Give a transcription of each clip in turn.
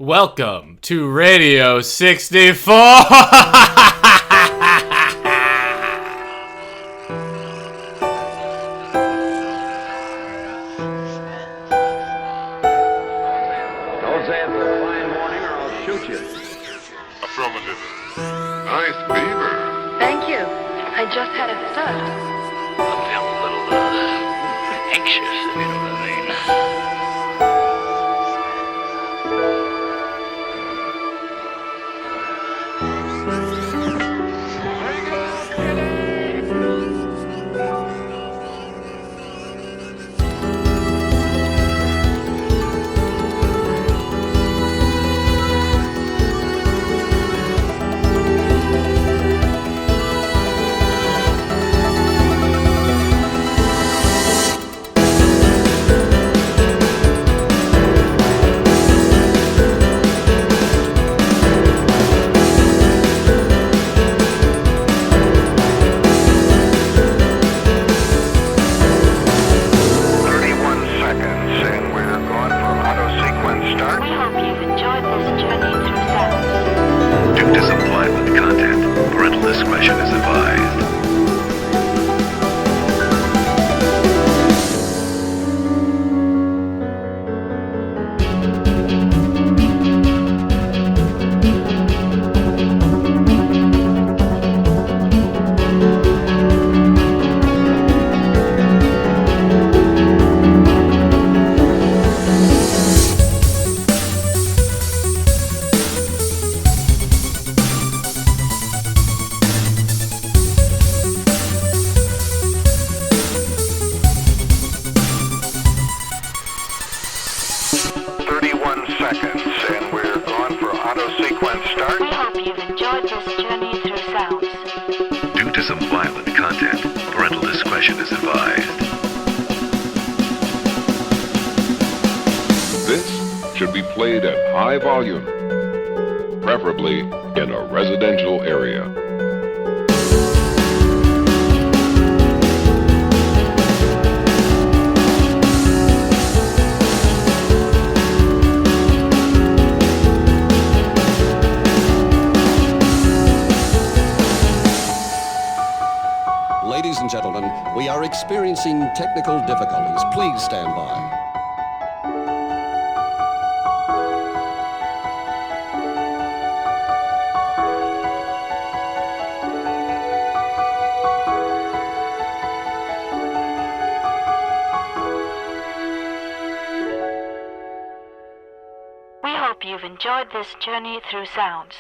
Welcome to Radio 64! Affirmative. Nice beaver. Thank you. I just had it stud. I'm feeling a little, anxious, if you know what I mean. Played at high volume, preferably in a residential area. Ladies and gentlemen, we are experiencing technical difficulties. Please stand by. Enjoyed this journey through sounds.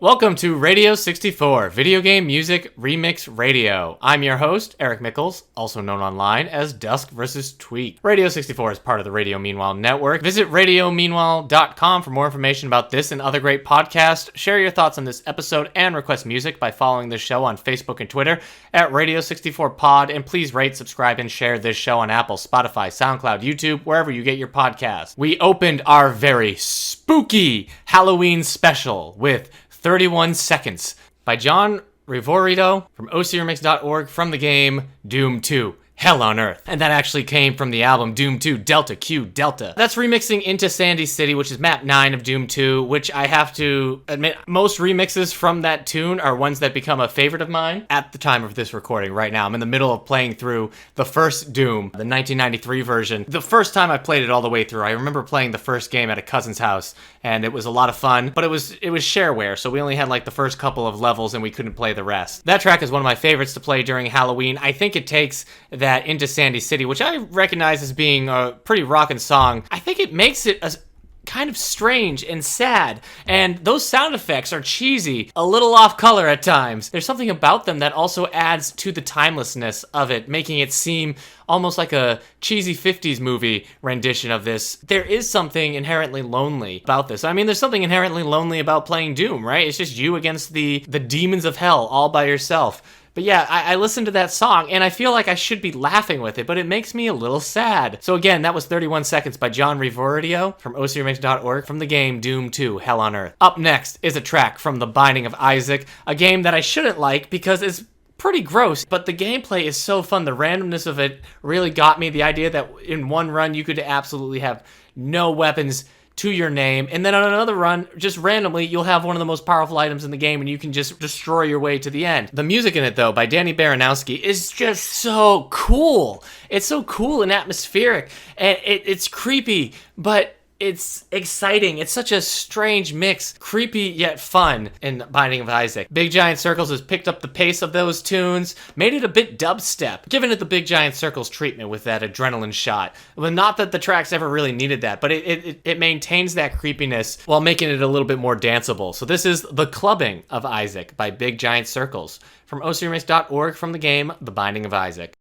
Welcome to Radio 64, Video Game Music Remix Radio. I'm your host, Eric Mickles, also known online as duskvstweak. Radio 64 is part of the Radio Meanwhile network. Visit radiomeanwhile.com for more information about this and other great podcasts. Share your thoughts on this episode and request music by following the show on Facebook and Twitter at Radio64Pod. And please rate, subscribe, and share this show on Apple, Spotify, SoundCloud, YouTube, wherever you get your podcasts. We opened our very spooky Halloween special with 31 Seconds by John Revoredo from OCRemix.org from the game Doom 2. Hell on Earth. And that actually came from the album Doom 2 Delta Q Delta. That's remixing Into Sandy City, which is map 9 of Doom 2, which I have to admit, most remixes from that tune are ones that become a favorite of mine at the time of this recording right now. I'm in the middle of playing through the first Doom, the 1993 version. The first time I played it all the way through, I remember playing the first game at a cousin's house, and it was a lot of fun, but it was shareware, so we only had like the first couple of levels and we couldn't play the rest. That track is one of my favorites to play during Halloween. I think it takes that Into Sandy City, which I recognize as being a pretty rockin' song. I think it makes it a kind of strange and sad, and those sound effects are cheesy, a little off color at times. There's something about them that also adds to the timelessness of it, making it seem almost like a cheesy 50s movie rendition of this. There is something inherently lonely about this. I mean, there's something inherently lonely about playing Doom, right? It's just you against the demons of hell all by yourself. But yeah, I listened to that song, and I feel like I should be laughing with it, but it makes me a little sad. So again, that was 31 Seconds by John Revoredo from OCRemix.org from the game Doom 2, Hell on Earth. Up next is a track from The Binding of Isaac, a game that I shouldn't like because it's pretty gross, but the gameplay is so fun. The randomness of it really got me. The idea that in one run you could absolutely have no weapons to your name, and then on another run, just randomly, you'll have one of the most powerful items in the game, and you can just destroy your way to the end. The music in it, though, by Danny Baranowski, is just so cool. It's so cool and atmospheric, and it's creepy, but it's exciting. It's such a strange mix, creepy yet fun in Binding of Isaac. Big Giant Circles has picked up the pace of those tunes, made it a bit dubstep, giving it the Big Giant Circles treatment with that adrenaline shot. Well, not that the tracks ever really needed that, but it maintains that creepiness while making it a little bit more danceable. So this is The Clubbing of Isaac by Big Giant Circles from ocremix.org from the game The Binding of Isaac.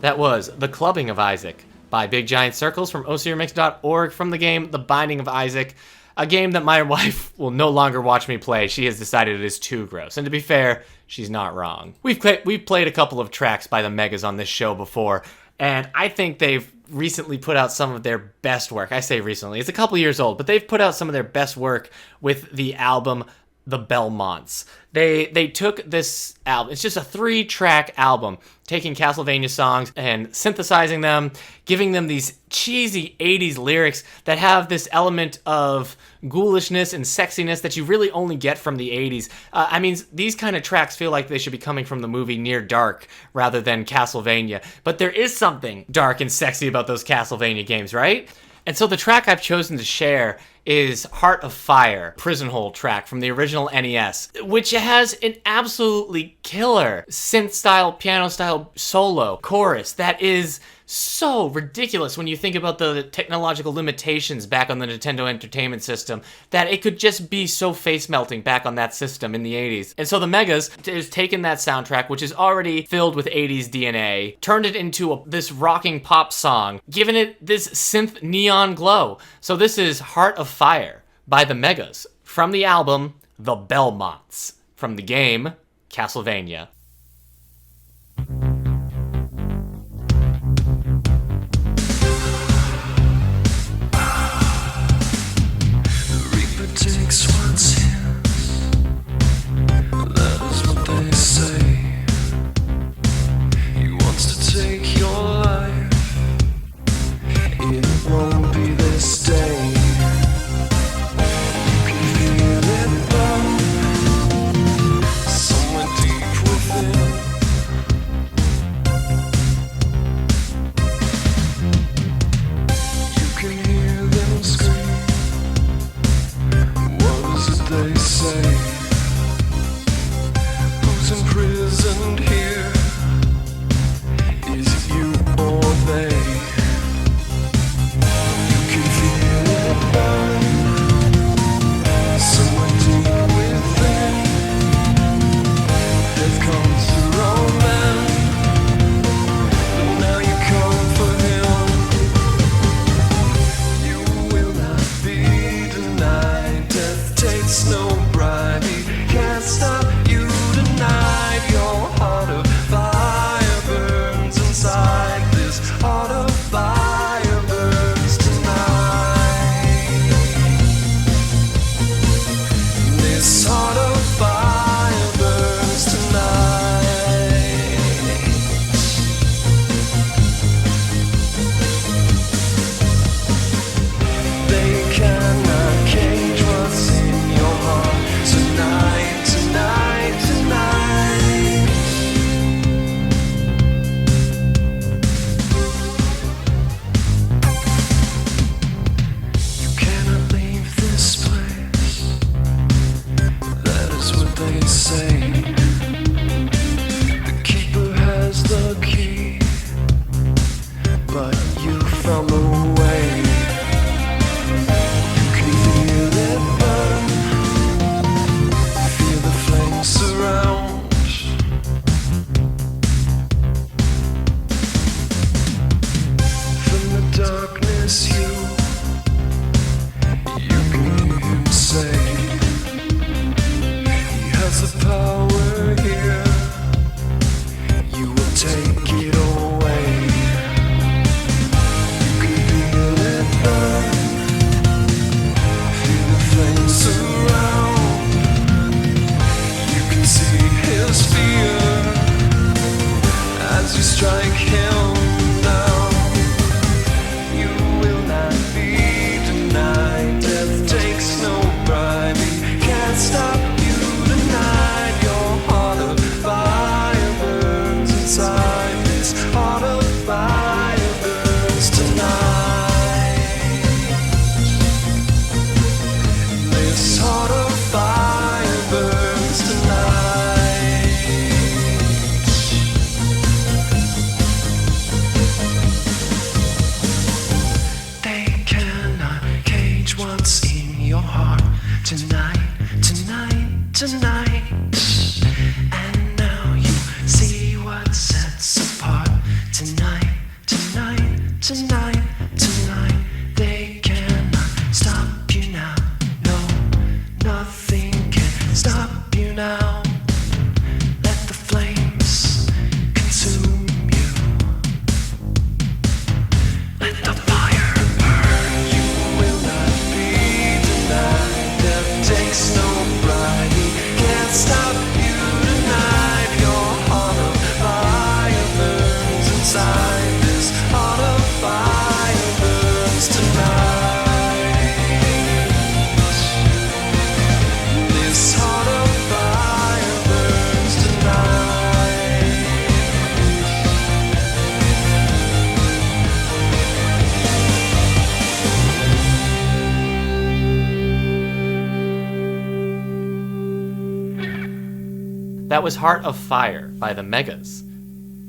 That was The Clubbing of Isaac by Big Giant Circles from ocremix.org from the game The Binding of Isaac, a game that my wife will no longer watch me play. She has decided it is too gross. And to be fair, she's not wrong. We've played a couple of tracks by the Megas on this show before, and I think they've recently put out some of their best work. I say recently, it's a couple years old, but they've put out some of their best work with the album the Belmonts. They took this album, it's just a 3-track album, taking Casltevania songs and synthesizing them, giving them these cheesy 80s lyrics that have this element of ghoulishness and sexiness that you really only get from the 80s. I mean, these kind of tracks feel like they should be coming from the movie Near Dark rather than Castlevania, but there is something dark and sexy about those Castlevania games, right? And so the track I've chosen to share is Heart of Fire, Prison Hole track from the original NES, which has an absolutely killer synth-style, piano-style solo chorus that is so ridiculous when you think about the technological limitations back on the Nintendo Entertainment System, that it could just be so face-melting back on that system in the 80s. And so the Megas has taken that soundtrack, which is already filled with 80s DNA, turned it into this rocking pop song, giving it this synth neon glow. So this is Heart of Fire by the Megas from the album The Belmonts from the game Castlevania. Takes what's his, that is what they say. He wants to take your life, it won't be this day. You can feel it burn, somewhere deep within. You can hear them scream. They say, who's imprisoned here? Is it you or they? You can feel it burn, somewhere deep within. Death comes to all men, but now you come for him. You will not be denied. Death takes no bribe, he can't stop you tonight. Your heart of fire burns inside. This heart of fire burns tonight. This heart of fire burns tonight. They cannot cage what's in your heart tonight, tonight, tonight. You cannot leave this place, that is what they say. The keeper has the key, but you found the way. You can feel it burn, feel the flames surround. From the darkness you can hear him say, he has the power here, you will take it away. You can feel it burn, feel the flames surround. You can see his fear as you strike him down. You will not be denied. Death takes no bribe, he can't stop you tonight. Your heart of fire burns inside. This heart of fire burns tonight. This heart of fire burns tonight. They cannot cage what's in your heart tonight, tonight, tonight. And now you see what sets apart tonight, tonight, tonight, tonight. They cannot stop you now. No, nothing can stop you now. Let the flames consume you. Let the fire burn. You will not be denied. Death takes no bribe. That was Heart of Fire by the Megas.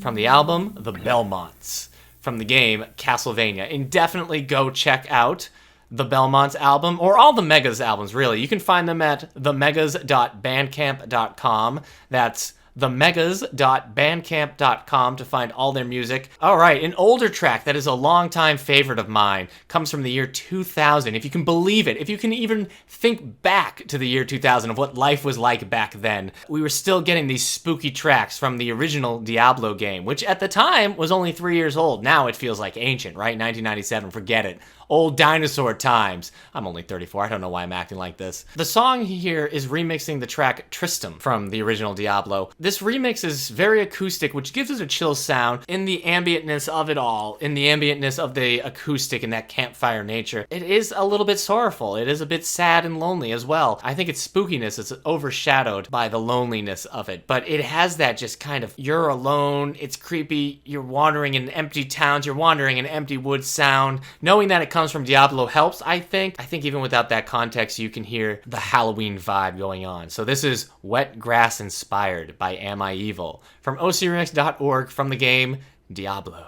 From the album, The Belmonts. From the game, Casltevania. And definitely go check out the Belmonts album, or all the Megas albums, really. You can find them at themegas.bandcamp.com. That's themegas.bandcamp.com to find all their music. All right, an older track that is a longtime favorite of mine comes from the year 2000. If you can believe it, if you can even think back to the year 2000 of what life was like back then, we were still getting these spooky tracks from the original Diablo game, which at the time was only 3 years old. Now it feels like ancient, right? 1997, forget it. Old dinosaur times. I'm only 34, I don't know why I'm acting like this. The song here is remixing the track Tristram from the original Diablo. This remix is very acoustic, which gives it a chill sound in the ambientness of it all, in the ambientness of the acoustic and that campfire nature. It is a little bit sorrowful. It is a bit sad and lonely as well. I think its spookiness is overshadowed by the loneliness of it, but it has that just kind of, you're alone, it's creepy, you're wandering in empty towns, you're wandering in empty woods sound. Knowing that it comes from Diablo helps, I think. I think even without that context, you can hear the Halloween vibe going on. So this is Wet Grass Inspired by AmIEviL from ocremix.org from the game Diablo.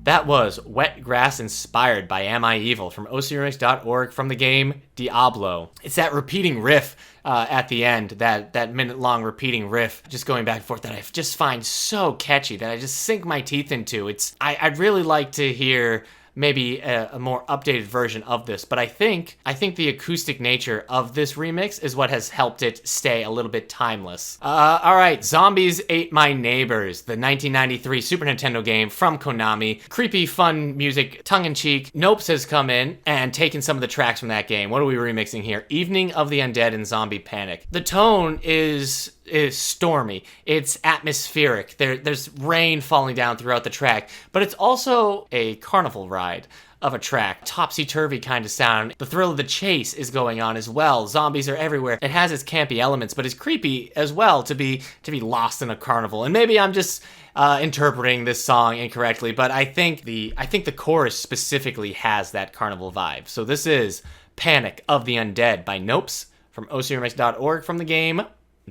That was Wet Grass Inspired by AmIEviL from ocremix.org from the game Diablo. It's that repeating riff at the end, that minute-long repeating riff, just going back and forth, that I just find so catchy, that I just sink my teeth into. I'd really like to hear maybe a more updated version of this, but I think the acoustic nature of this remix is what has helped it stay a little bit timeless. All right, Zombies Ate My Neighbors, the 1993 Super Nintendo game from Konami. Creepy, fun music, tongue-in-cheek. NoppZ has come in and taken some of the tracks from that game. What are we remixing here? Evening of the Undead and Zombie Panic. The tone is stormy. It's atmospheric. There's rain falling down throughout the track, but it's also a carnival ride of a track. Topsy-turvy kind of sound. The thrill of the chase is going on as well. Zombies are everywhere. It has its campy elements, but it's creepy as well to be lost in a carnival. And maybe I'm just interpreting this song incorrectly, but I think the chorus specifically has that carnival vibe. So this is Panic of the Undead by NoppZ from ocremix.org from the game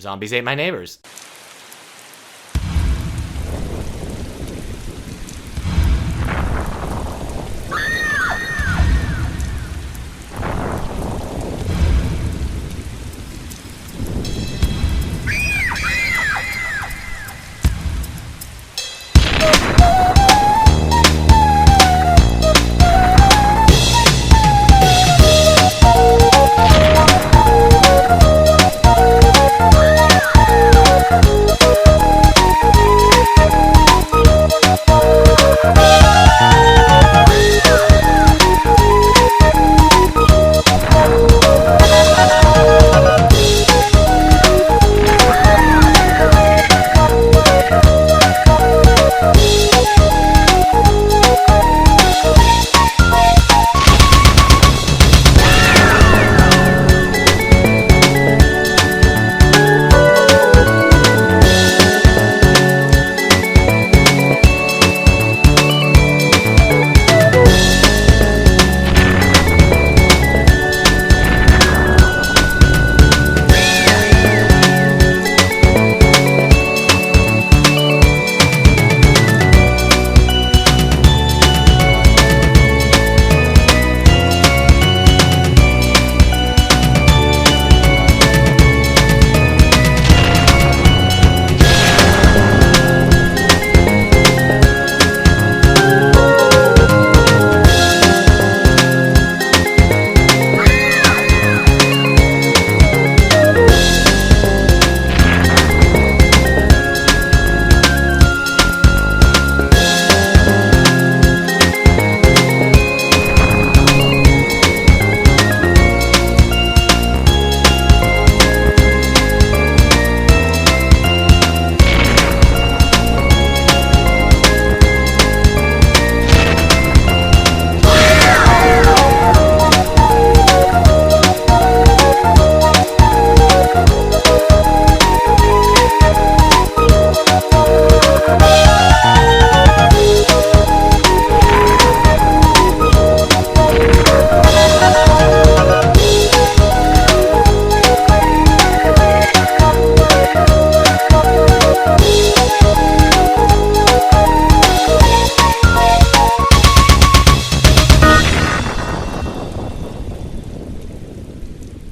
Zombies Ate My Neighbors.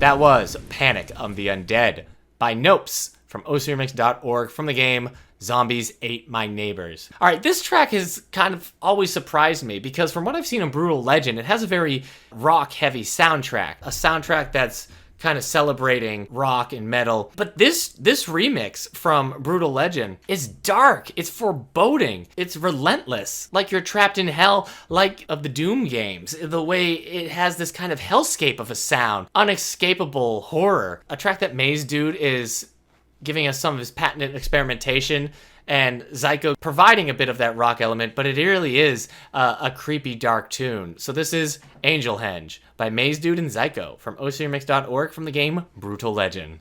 That was Panic of the Undead by NoppZ from ocremix.org from the game Zombies Ate My Neighbors. All right, this track has kind of always surprised me because from what I've seen in Brütal Legend, it has a very rock-heavy soundtrack, a soundtrack that's kind of celebrating rock and metal. But this remix from Brütal Legend is dark, it's foreboding, it's relentless, like you're trapped in hell, like of the Doom games. The way it has this kind of hellscape of a sound, unescapable horror. A track that Mazedude is giving us some of his patented experimentation, and zykO providing a bit of that rock element, but it really is a creepy, dark tune. So this is Angelhenge by Mazedude and zykO from ocremix.org from the game Brütal Legend.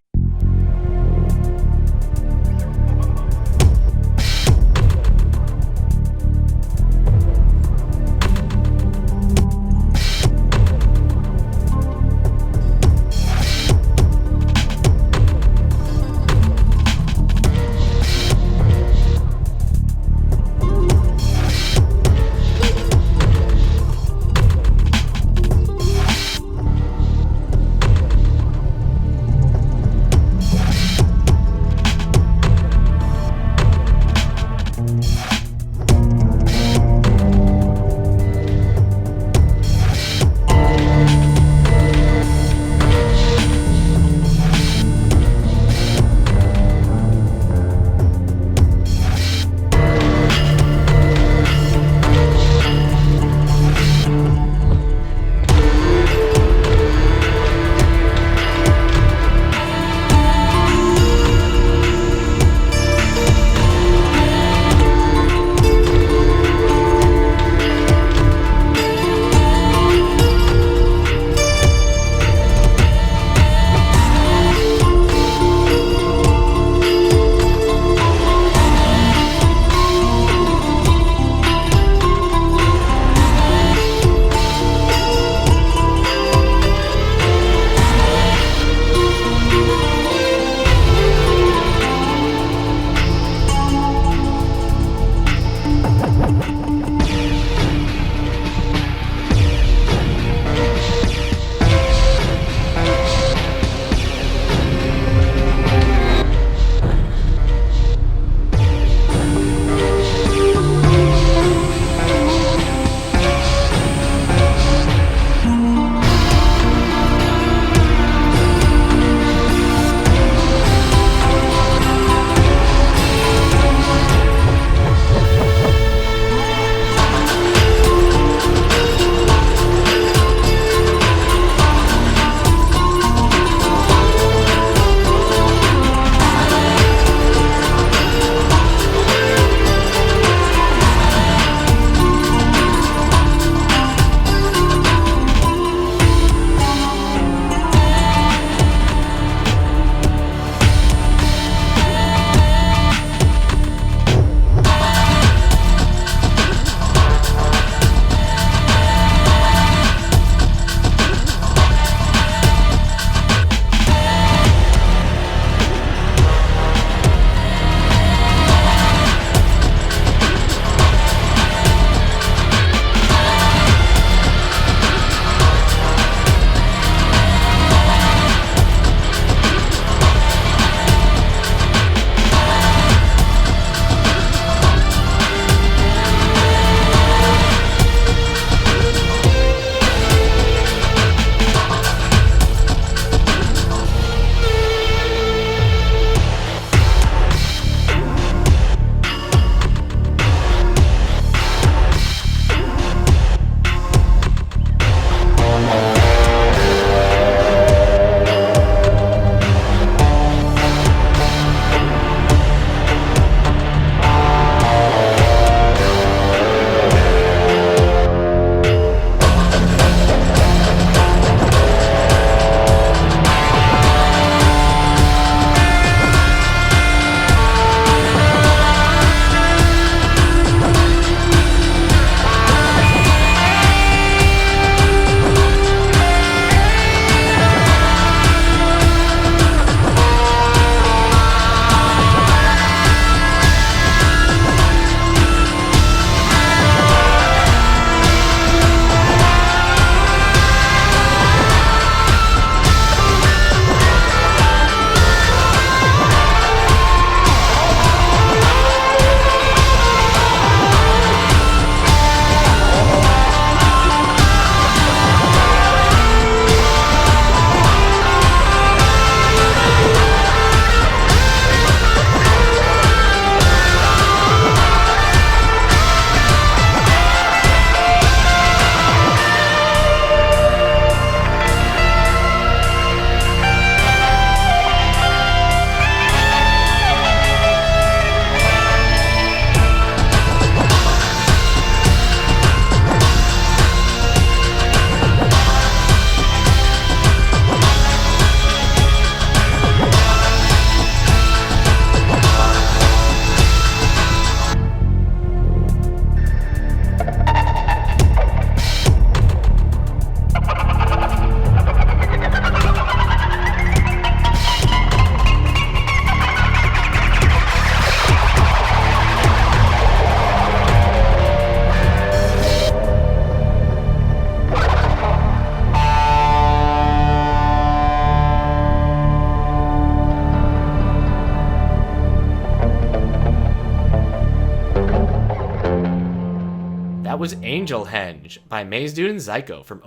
That was Angelhenge by Mazedude and zykO from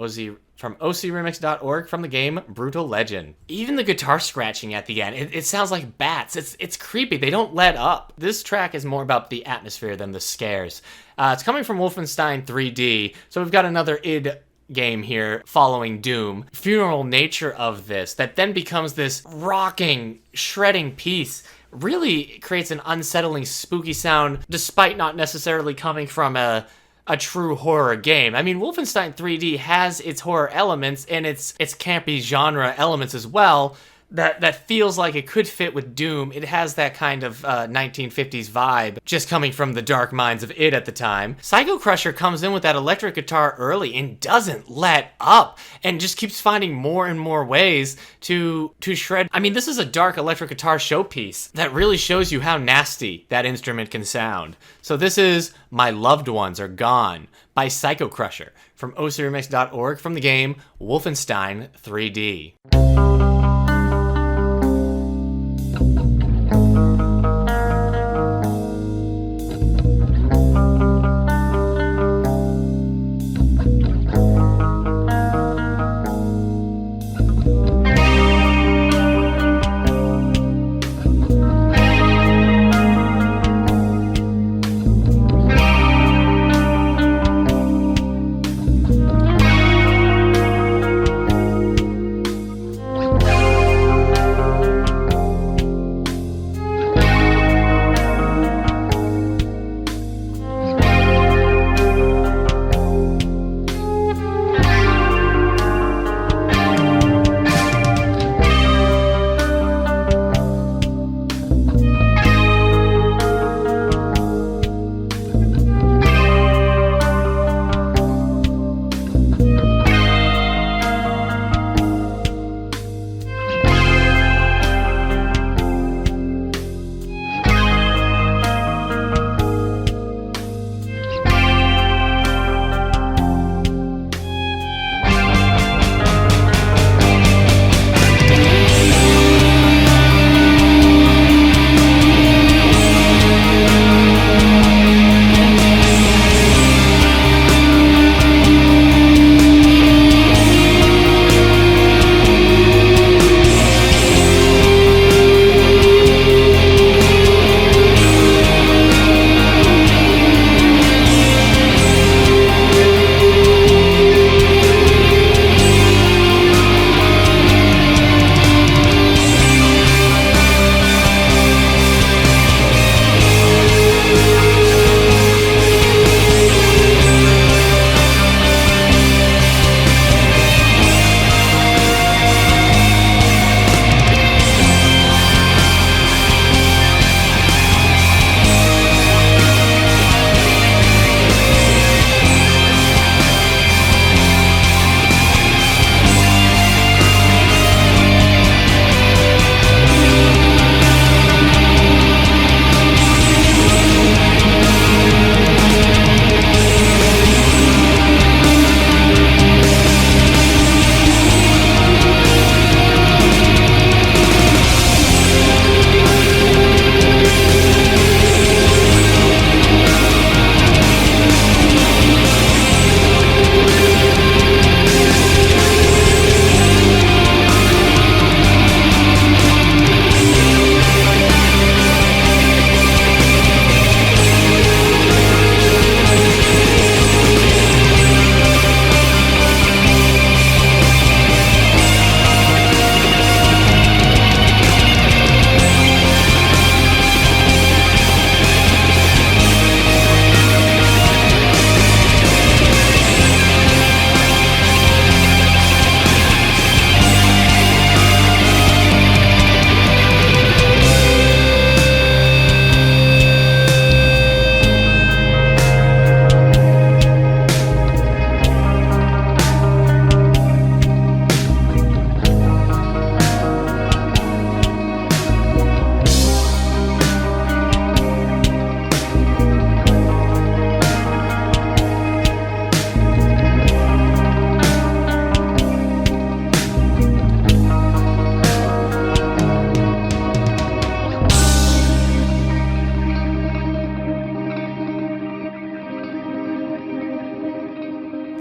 OCRemix.org from the game Brütal Legend. Even the guitar scratching at the end, it sounds like bats. It's creepy. They don't let up. This track is more about the atmosphere than the scares. It's coming from Wolfenstein 3D, so we've got another id game here following Doom. Funeral nature of this that then becomes this rocking, shredding piece really creates an unsettling, spooky sound despite not necessarily coming from a true horror game. I mean, Wolfenstein 3D has its horror elements and its campy genre elements as well that feels like it could fit with Doom. It has that kind of 1950s vibe just coming from the dark minds of id at the time. zykO Crusher comes in with that electric guitar early and doesn't let up and just keeps finding more and more ways to shred. I mean, this is a dark electric guitar showpiece that really shows you how nasty that instrument can sound. So this is My Loved Ones Are Gone by zykO Crusher from OCRemix.org from the game Wolfenstein 3D.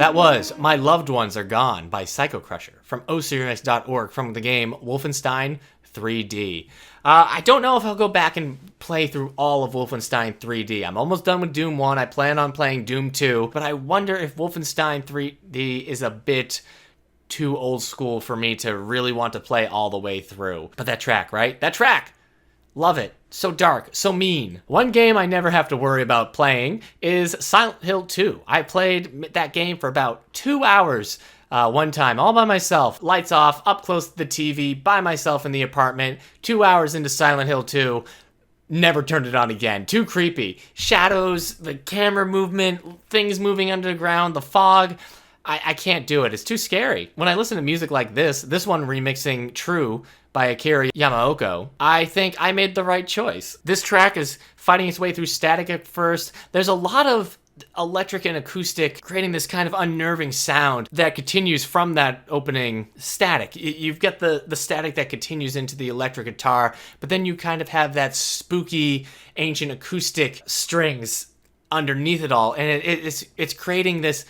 That was My Loved Ones Are Gone by zykO from OCRX.org from the game Wolfenstein 3D. I don't know if I'll go back and play through all of Wolfenstein 3D. I'm almost done with Doom 1. I plan on playing Doom 2, but I wonder if Wolfenstein 3D is a bit too old school for me to really want to play all the way through. But that track, right? That track! Love it. So dark, so mean. One game I never have to worry about playing is Silent Hill 2. I played that game for about 2 hours one time, all by myself. Lights off, up close to the TV, by myself in the apartment. 2 hours into Silent Hill 2. Never turned it on again. Too creepy. Shadows, the camera movement, things moving underground, the fog. I can't do it. It's too scary. When I listen to music like this one remixing True by Akira Yamaoka, I think I made the right choice. This track is fighting its way through static at first. There's a lot of electric and acoustic, creating this kind of unnerving sound that continues from that opening static. You've got the static that continues into the electric guitar, but then you kind of have that spooky, ancient acoustic strings underneath it all, and it's creating this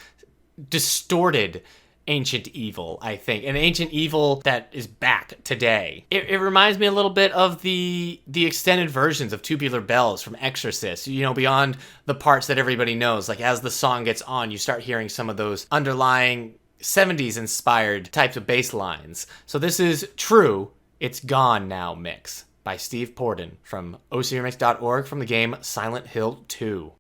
distorted ancient evil, I think. An ancient evil that is back today. It reminds me a little bit of the extended versions of Tubular Bells from Exorcist, beyond the parts that everybody knows. Like, as the song gets on, you start hearing some of those underlying 70s inspired types of bass lines. So this is True, It's Gone Now mix by Steve Pordon from OCRX.org from the game Silent Hill 2.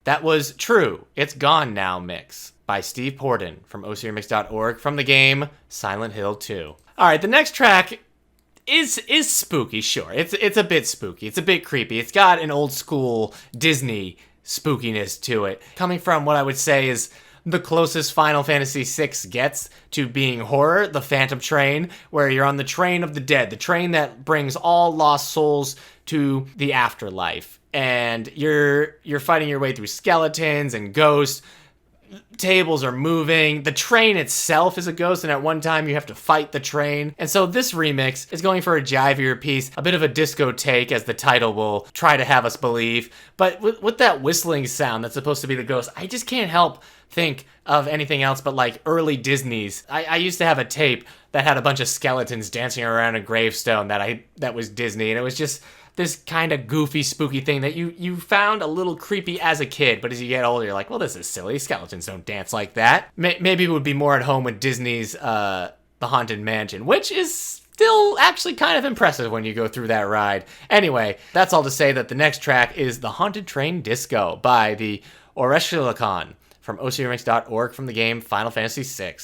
That was True, It's Gone Now mix by Steve Pordon from ocremix.org from the game Silent Hill 2. Alright, the next track is spooky, sure. It's a bit spooky. It's a bit creepy. It's got an old school Disney spookiness to it. Coming from what I would say is the closest Final Fantasy VI gets to being horror, the Phantom Train, where you're on the train of the dead, the train that brings all lost souls to the afterlife. And you're fighting your way through skeletons and ghosts. Tables are moving. The train itself is a ghost, and at one time you have to fight the train. And so this remix is going for a jivier piece, a bit of a disco take, as the title will try to have us believe. But with that whistling sound that's supposed to be the ghost, I just can't help think of anything else but like early Disney's. I used to have a tape that had a bunch of skeletons dancing around a gravestone that was Disney, and it was just this kind of goofy, spooky thing that you found a little creepy as a kid, but as you get older, you're like, well, this is silly. Skeletons don't dance like that. Maybe it would be more at home with Disney's The Haunted Mansion, which is still actually kind of impressive when you go through that ride. Anyway, that's all to say that the next track is The Haunted Train Disco by the Orichalcon from ocremix.org from the game Final Fantasy VI.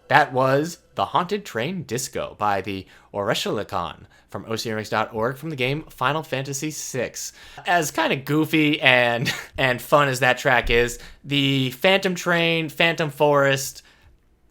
That was The Haunted Train Disco by the Orichalcon from ocremix.org from the game Final Fantasy VI. As kind of goofy and fun as that track is, the Phantom Train, Phantom Forest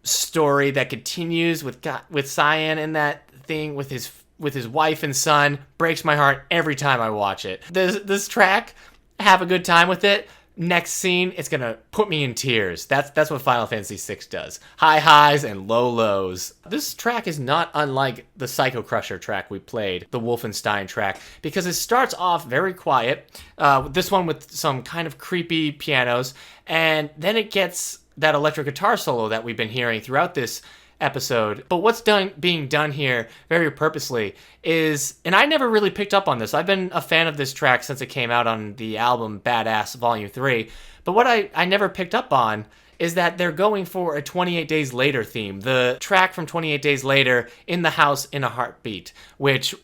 story that continues with Cyan and that thing with his wife and son breaks my heart every time I watch it. This track, have a good time with it. Next scene, it's gonna put me in tears. That's what Final Fantasy VI does. High highs and low lows. This track is not unlike the Psycho Crusher track we played, the Wolfenstein track, because it starts off very quiet, this one with some kind of creepy pianos, and then it gets that electric guitar solo that we've been hearing throughout this episode. But what's being done here very purposely is, and I never really picked up on this, I've been a fan of this track since it came out on the album Badass Volume 3, but what I never picked up on is that they're going for a 28 Days Later theme. The track from 28 Days Later, In the House in a Heartbeat, which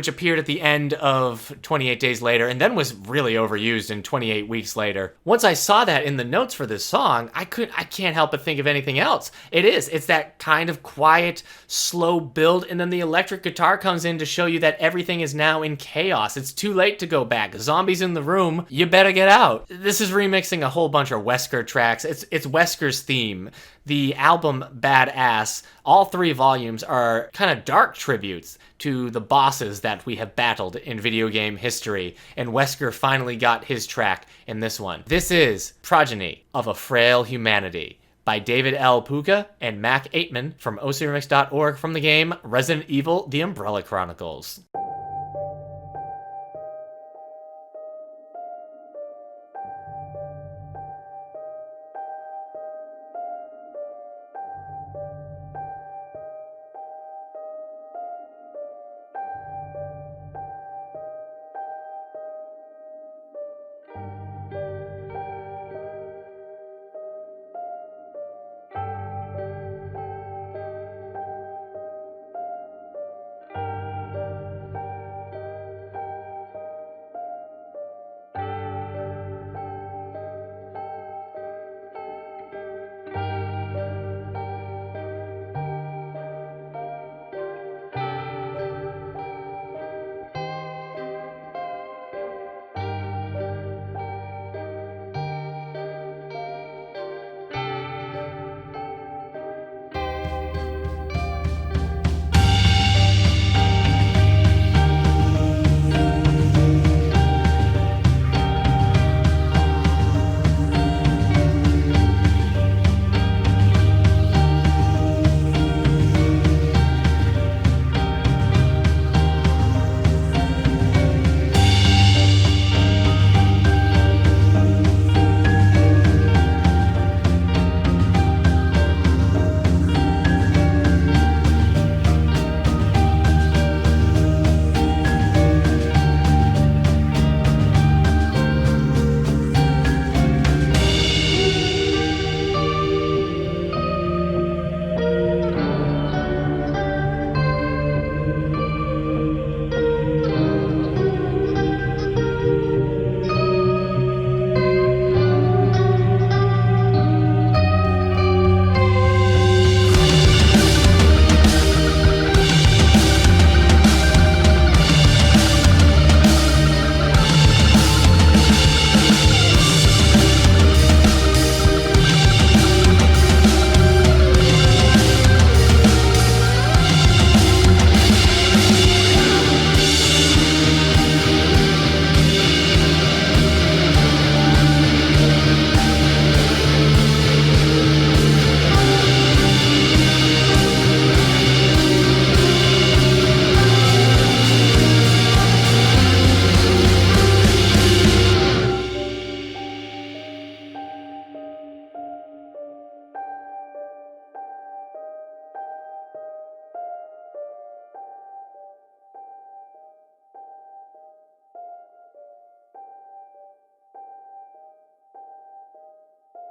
appeared at the end of 28 Days Later and then was really overused in 28 Weeks Later. Once I saw that in the notes for this song, I can't help but think of anything else. It's that kind of quiet, slow build, and then the electric guitar comes in to show you that everything is now in chaos. It's too late to go back. Zombies in the room, you better get out. This is remixing a whole bunch of Wesker tracks. It's Wesker's theme. The album Badass, all 3 volumes are kind of dark tributes to the bosses that we have battled in video game history, and Wesker finally got his track in this one. This is Progeny of a Frail Humanity by David L. Puga and Mac Eightman from ocremix.org from the game Resident Evil: The Umbrella Chronicles.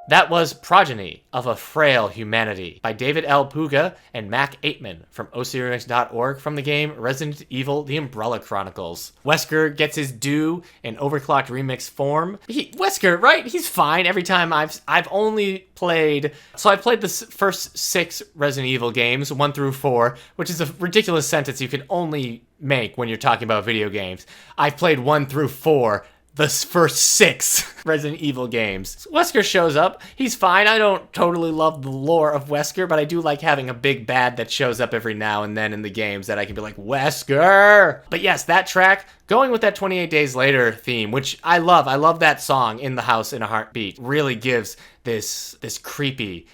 That was Progeny of a Frail Humanity by David L. Puga and Mac Eightman from ocremix.org from the game Resident Evil: The Umbrella Chronicles. Wesker gets his due in overclocked remix form. Wesker, right? He's fine every time I've only played... So I played the first 6 Resident Evil games, 1 through 4, which is a ridiculous sentence you can only make when you're talking about video games. I've played 1 through 4 the first 6 Resident Evil games. Wesker shows up. He's fine. I don't totally love the lore of Wesker, but I do like having a big bad that shows up every now and then in the games that I can be like, Wesker! But yes, that track, going with that 28 Days Later theme, which I love. I love that song, In the House in a Heartbeat. Really gives this creepy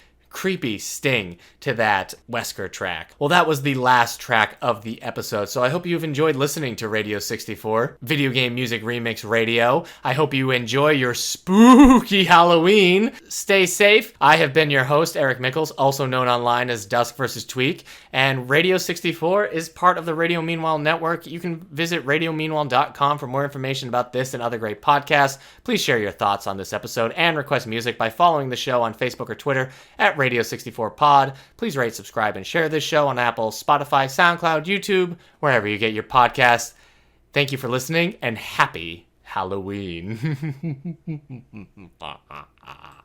sting to that Wesker track. Well, that was the last track of the episode, so I hope you've enjoyed listening to Radio 64, Video Game Music Remix Radio. I hope you enjoy your spooky Halloween. Stay safe. I have been your host, Eric Mickles, also known online as duskvstweak, and Radio 64 is part of the Radio Meanwhile network. You can visit radiomeanwhile.com for more information about this and other great podcasts. Please share your thoughts on this episode and request music by following the show on Facebook or Twitter at Radio64Pod. Please rate, subscribe, and share this show on Apple, Spotify, SoundCloud, YouTube, wherever you get your podcasts. Thank you for listening, and happy Halloween.